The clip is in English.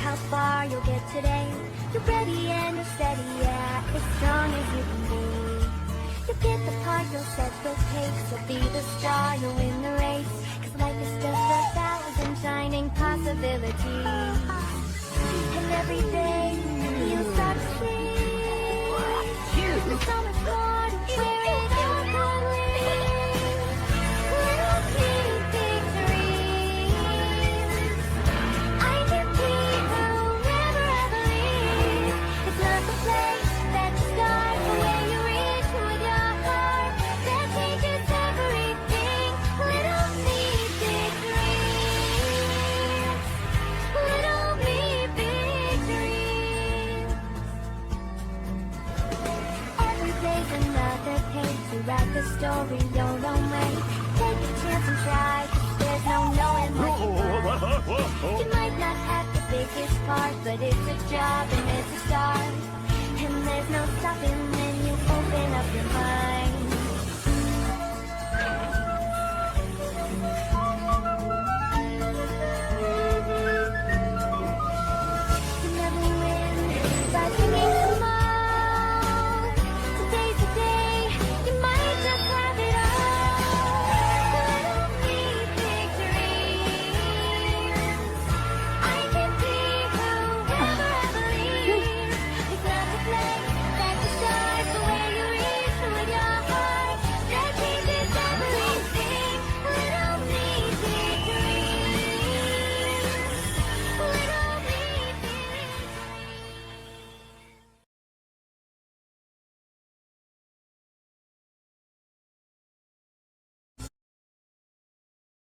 how far you'll get today. You're ready and you're steady, yeah, as strong as you can be. You get the part, you'll set the pace. You'll be the star, you'll win the race. 'Cause life is just 1,000 shining possibilities. And every day you start to see there's so much more to where it all could lead. Little teeny victories. I can be who'll never ever leave. It's not the place that you start, but where you reach with your heart that changes everything. Little teeny victories. Little me victories. Every day's another page. You write the story your own way. Take a chance and try, 'cause there's no knowing what you find. You might not have the biggest part, but if